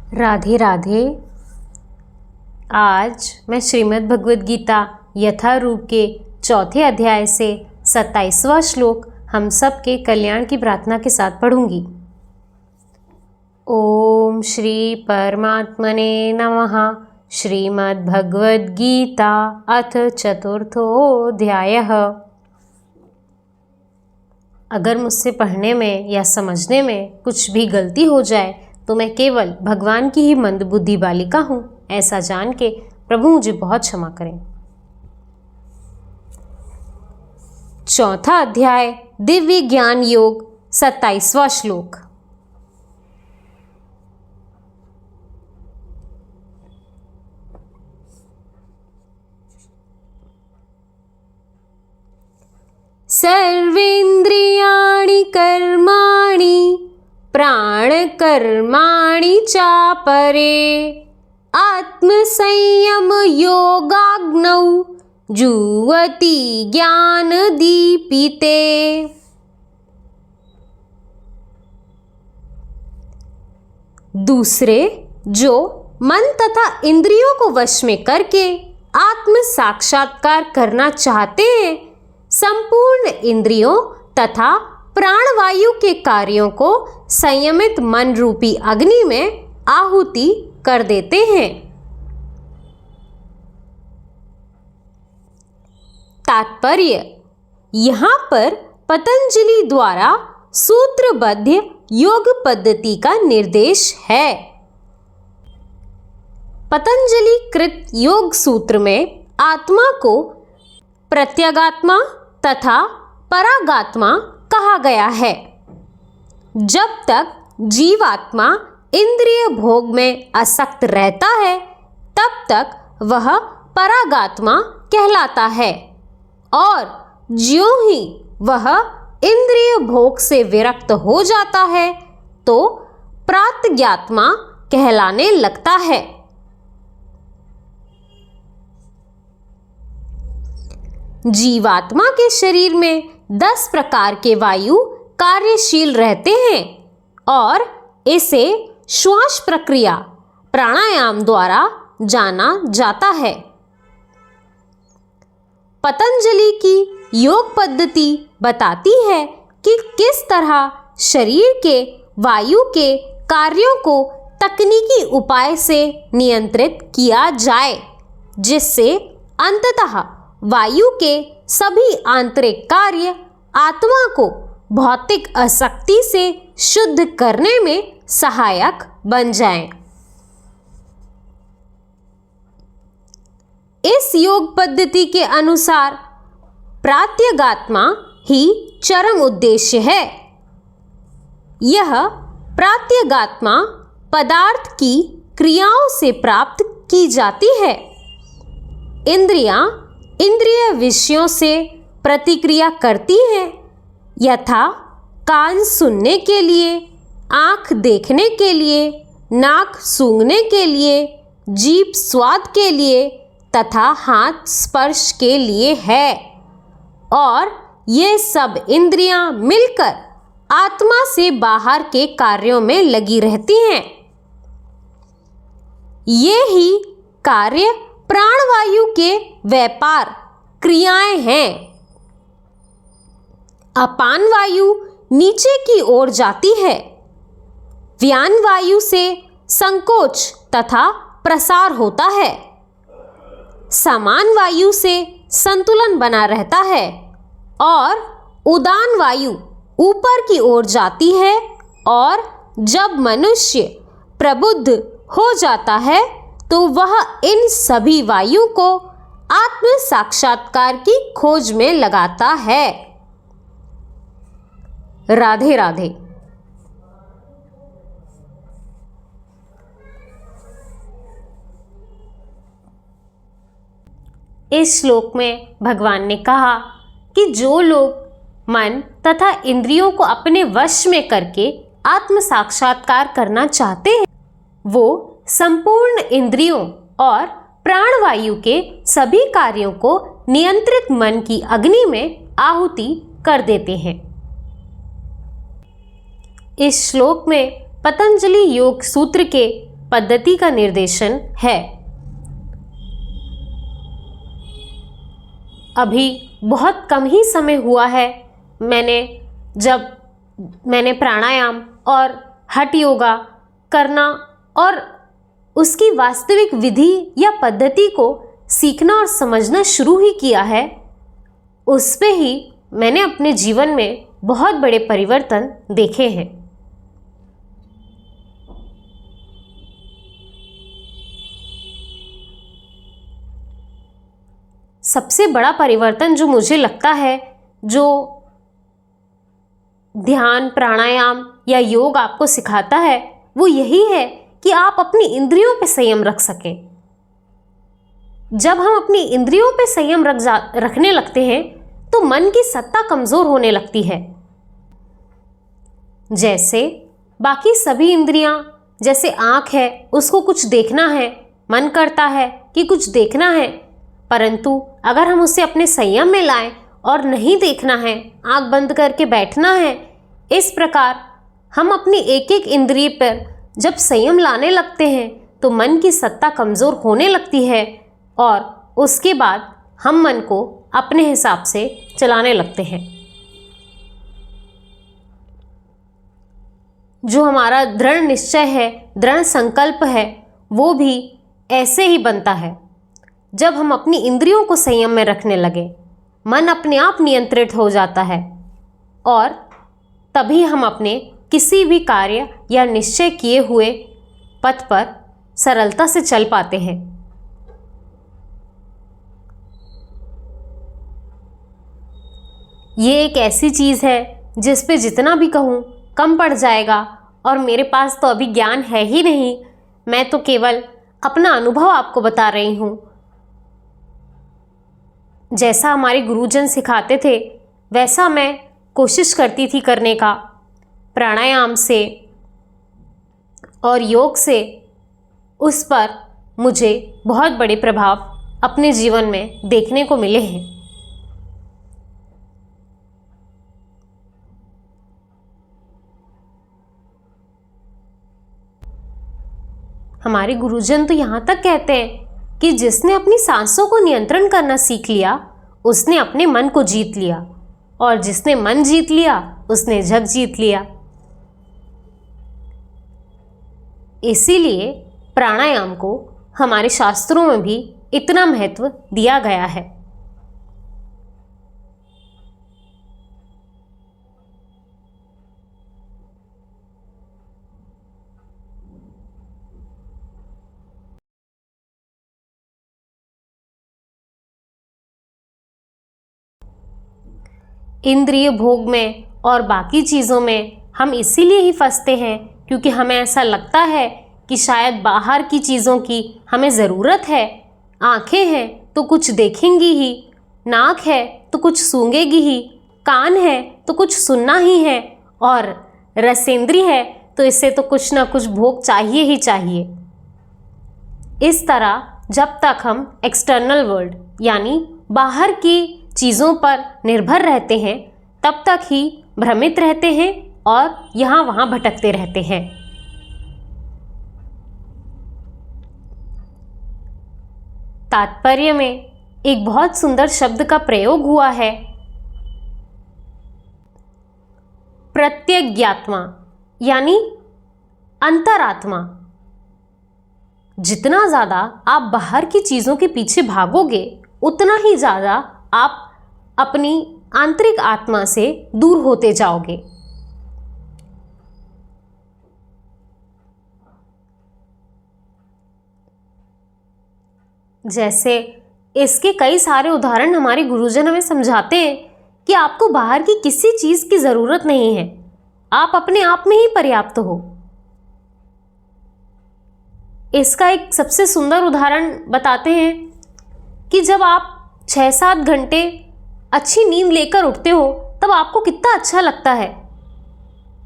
राधे राधे। आज मैं श्रीमद् भगवद गीता यथारूप के चौथे अध्याय से 27वां श्लोक हम सब के कल्याण की प्रार्थना के साथ पढ़ूंगी। ओम श्री परमात्मने नमः। श्रीमद् भगवद गीता अथ चतुर्थोऽध्यायः। अगर मुझसे पढ़ने में या समझने में कुछ भी गलती हो जाए तो मैं केवल भगवान की ही मंदबुद्धि बालिका हूँ, ऐसा जान के प्रभु मुझे बहुत क्षमा करें। चौथा अध्याय दिव्य ज्ञान योग 27वां श्लोक। सर्वेन्द्रियाणि कर्माणि प्राणकर्माणि चापरे आत्मसंयम योगाग्नौ जुह्वति ज्ञानदीपिते। दूसरे जो मन तथा इंद्रियों को वश में करके आत्म साक्षात्कार करना चाहते हैं, संपूर्ण इंद्रियों तथा प्राणवायु के कार्यों को संयमित मन रूपी अग्नि में आहुति कर देते हैं। तात्पर्य, यहाँ पर पतंजलि द्वारा सूत्रबद्ध योग पद्धति का निर्देश है। पतंजलि कृत योग सूत्र में आत्मा को प्रत्यगात्मा तथा परागात्मा कहा गया है। जब तक जीवात्मा इंद्रिय भोग में आसक्त रहता है तब तक वह परागात्मा कहलाता है, और ज्यों ही वह इंद्रिय भोग से विरक्त हो जाता है तो प्रात्यगात्मा कहलाने लगता है। जीवात्मा के शरीर में 10 प्रकार के वायु कार्यशील रहते हैं और इसे श्वास प्रक्रिया प्राणायाम द्वारा जाना जाता है। पतंजलि की योग पद्धति बताती है कि किस तरह शरीर के वायु के कार्यों को तकनीकी उपाय से नियंत्रित किया जाए, जिससे अंततः वायु के सभी आंतरिक कार्य आत्मा को भौतिक आसक्ति से शुद्ध करने में सहायक बन जाएं। इस योग पद्धति के अनुसार प्रात्यगात्मा ही चरम उद्देश्य है। यह प्रात्यगात्मा पदार्थ की क्रियाओं से प्राप्त की जाती है। इंद्रियां इंद्रिय विषयों से प्रतिक्रिया करती हैं, यथा कान सुनने के लिए, आँख देखने के लिए, नाक सूंघने के लिए, जीभ स्वाद के लिए तथा हाथ स्पर्श के लिए है, और ये सब इंद्रियां मिलकर आत्मा से बाहर के कार्यों में लगी रहती हैं। ये ही कार्य प्राणवायु के व्यापार क्रियाएं हैं। अपान वायु नीचे की ओर जाती है, व्यान वायु से संकोच तथा प्रसार होता है, समान वायु से संतुलन बना रहता है, और उदान वायु ऊपर की ओर जाती है, और जब मनुष्य प्रबुद्ध हो जाता है तो वह इन सभी वायु को आत्म साक्षात्कार की खोज में लगाता है। राधे राधे। इस श्लोक में भगवान ने कहा कि जो लोग मन तथा इंद्रियों को अपने वश में करके आत्म साक्षात्कार करना चाहते हैं, वो संपूर्ण इंद्रियों और प्राणवायु के सभी कार्यों को नियंत्रित मन की अग्नि में आहुति कर देते हैं। इस श्लोक में पतंजलि योग सूत्र के पद्धति का निर्देशन है। अभी बहुत कम ही समय हुआ है मैंने प्राणायाम और हठ योगा करना और उसकी वास्तविक विधि या पद्धति को सीखना और समझना शुरू ही किया है। उस पे ही मैंने अपने जीवन में बहुत बड़े परिवर्तन देखे हैं। सबसे बड़ा परिवर्तन जो मुझे लगता है, जो ध्यान, प्राणायाम या योग आपको सिखाता है, वो यही है कि आप अपनी इंद्रियों पे संयम रख सकें। जब हम अपनी इंद्रियों पे संयम रखने लगते हैं तो मन की सत्ता कमजोर होने लगती है। जैसे बाकी सभी इंद्रियां, जैसे आंख है, उसको कुछ देखना है, मन करता है कि कुछ देखना है, परंतु अगर हम उसे अपने संयम में लाएं और नहीं देखना है, आंख बंद करके बैठना है, इस प्रकार हम अपनी एक एक इंद्रिय पर जब संयम लाने लगते हैं तो मन की सत्ता कमजोर होने लगती है और उसके बाद हम मन को अपने हिसाब से चलाने लगते हैं। जो हमारा दृढ़ निश्चय है, दृढ़ संकल्प है, वो भी ऐसे ही बनता है। जब हम अपनी इंद्रियों को संयम में रखने लगे, मन अपने आप नियंत्रित हो जाता है और तभी हम अपने किसी भी कार्य या निश्चय किए हुए पथ पर सरलता से चल पाते हैं। ये एक ऐसी चीज़ है जिस पे जितना भी कहूँ कम पड़ जाएगा और मेरे पास तो अभी ज्ञान है ही नहीं। मैं तो केवल अपना अनुभव आपको बता रही हूँ। जैसा हमारे गुरुजन सिखाते थे वैसा मैं कोशिश करती थी करने का। प्राणायाम से और योग से उस पर मुझे बहुत बड़े प्रभाव अपने जीवन में देखने को मिले हैं। हमारे गुरुजन तो यहाँ तक कहते हैं कि जिसने अपनी सांसों को नियंत्रण करना सीख लिया उसने अपने मन को जीत लिया और जिसने मन जीत लिया उसने जग जीत लिया। इसीलिए प्राणायाम को हमारे शास्त्रों में भी इतना महत्व दिया गया है। इंद्रिय भोग में और बाकी चीज़ों में हम इसीलिए ही फंसते हैं क्योंकि हमें ऐसा लगता है कि शायद बाहर की चीज़ों की हमें ज़रूरत है। आँखें हैं तो कुछ देखेंगी ही, नाक है तो कुछ सूंघेगी ही, कान है तो कुछ सुनना ही है और रसेंद्रिय है तो इससे तो कुछ ना कुछ भोग चाहिए ही चाहिए। इस तरह जब तक हम एक्सटर्नल वर्ल्ड यानी बाहर की चीज़ों पर निर्भर रहते हैं तब तक ही भ्रमित रहते हैं और यहाँ वहाँ भटकते रहते हैं। तात्पर्य में एक बहुत सुंदर शब्द का प्रयोग हुआ है, प्रत्यज्ञात्मा यानी अंतरात्मा। जितना ज़्यादा आप बाहर की चीज़ों के पीछे भागोगे उतना ही ज़्यादा आप अपनी आंतरिक आत्मा से दूर होते जाओगे। जैसे इसके कई सारे उदाहरण हमारे गुरुजन हमें समझाते हैं कि आपको बाहर की किसी चीज़ की ज़रूरत नहीं है, आप अपने आप में ही पर्याप्त हो। इसका एक सबसे सुंदर उदाहरण बताते हैं कि जब आप 6-7 घंटे अच्छी नींद लेकर उठते हो तब आपको कितना अच्छा लगता है।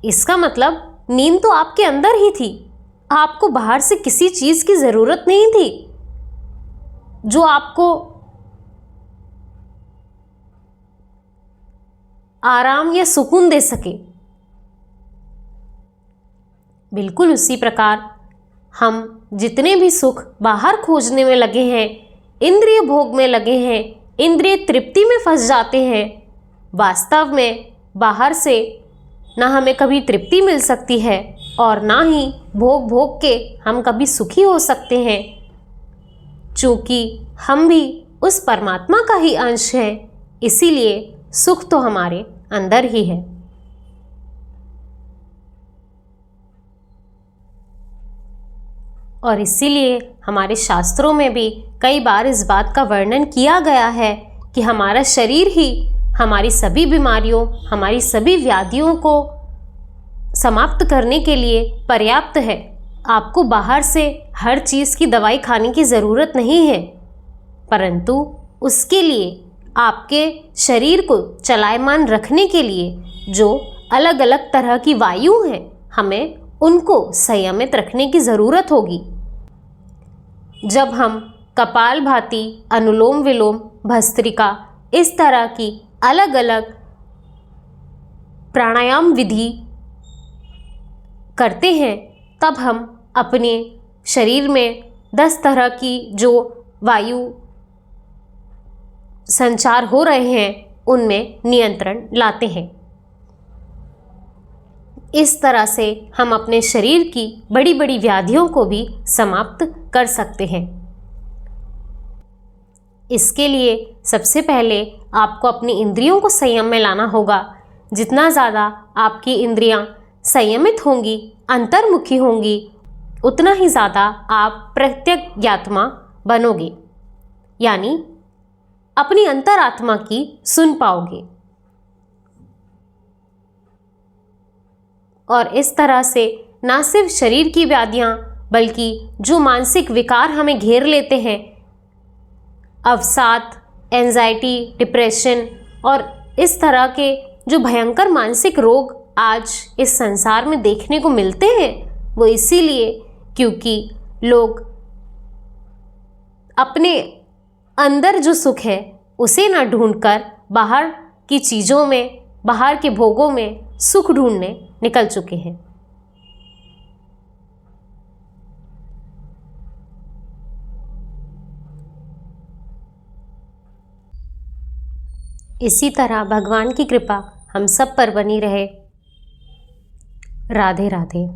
इसका मतलब नींद तो आपके अंदर ही थी, आपको बाहर से किसी चीज़ की ज़रूरत नहीं थी जो आपको आराम या सुकून दे सके। बिल्कुल उसी प्रकार हम जितने भी सुख बाहर खोजने में लगे हैं, इंद्रिय भोग में लगे हैं, इंद्रिय तृप्ति में फंस जाते हैं, वास्तव में बाहर से ना हमें कभी तृप्ति मिल सकती है और ना ही भोग भोग के हम कभी सुखी हो सकते हैं, चूँकि हम भी उस परमात्मा का ही अंश हैं। इसीलिए सुख तो हमारे अंदर ही है। और इसीलिए हमारे शास्त्रों में भी कई बार इस बात का वर्णन किया गया है कि हमारा शरीर ही हमारी सभी बीमारियों, हमारी सभी व्याधियों को समाप्त करने के लिए पर्याप्त है। आपको बाहर से हर चीज़ की दवाई खाने की ज़रूरत नहीं है, परंतु उसके लिए आपके शरीर को चलायमान रखने के लिए जो अलग अलग तरह की वायु हैं, हमें उनको संयमित रखने की ज़रूरत होगी। जब हम कपालभाति, अनुलोम विलोम, भस्त्रिका, इस तरह की अलग अलग प्राणायाम विधि करते हैं, तब हम अपने शरीर में 10 तरह की जो वायु संचार हो रहे हैं उनमें नियंत्रण लाते हैं। इस तरह से हम अपने शरीर की बड़ी बड़ी व्याधियों को भी समाप्त कर सकते हैं। इसके लिए सबसे पहले आपको अपनी इंद्रियों को संयम में लाना होगा। जितना ज़्यादा आपकी इंद्रियां संयमित होंगी, अंतर्मुखी होंगी, उतना ही ज़्यादा आप प्रत्यगात्मा बनोगे, यानी अपनी अंतरात्मा की सुन पाओगे। और इस तरह से ना सिर्फ शरीर की व्याधियाँ, बल्कि जो मानसिक विकार हमें घेर लेते हैं, अवसाद, एंजाइटी, डिप्रेशन और इस तरह के जो भयंकर मानसिक रोग आज इस संसार में देखने को मिलते हैं, वो इसीलिए क्योंकि लोग अपने अंदर जो सुख है उसे ना ढूंढकर बाहर की चीज़ों में, बाहर के भोगों में सुख ढूंढने निकल चुके हैं। इसी तरह भगवान की कृपा हम सब पर बनी रहे। राधे राधे।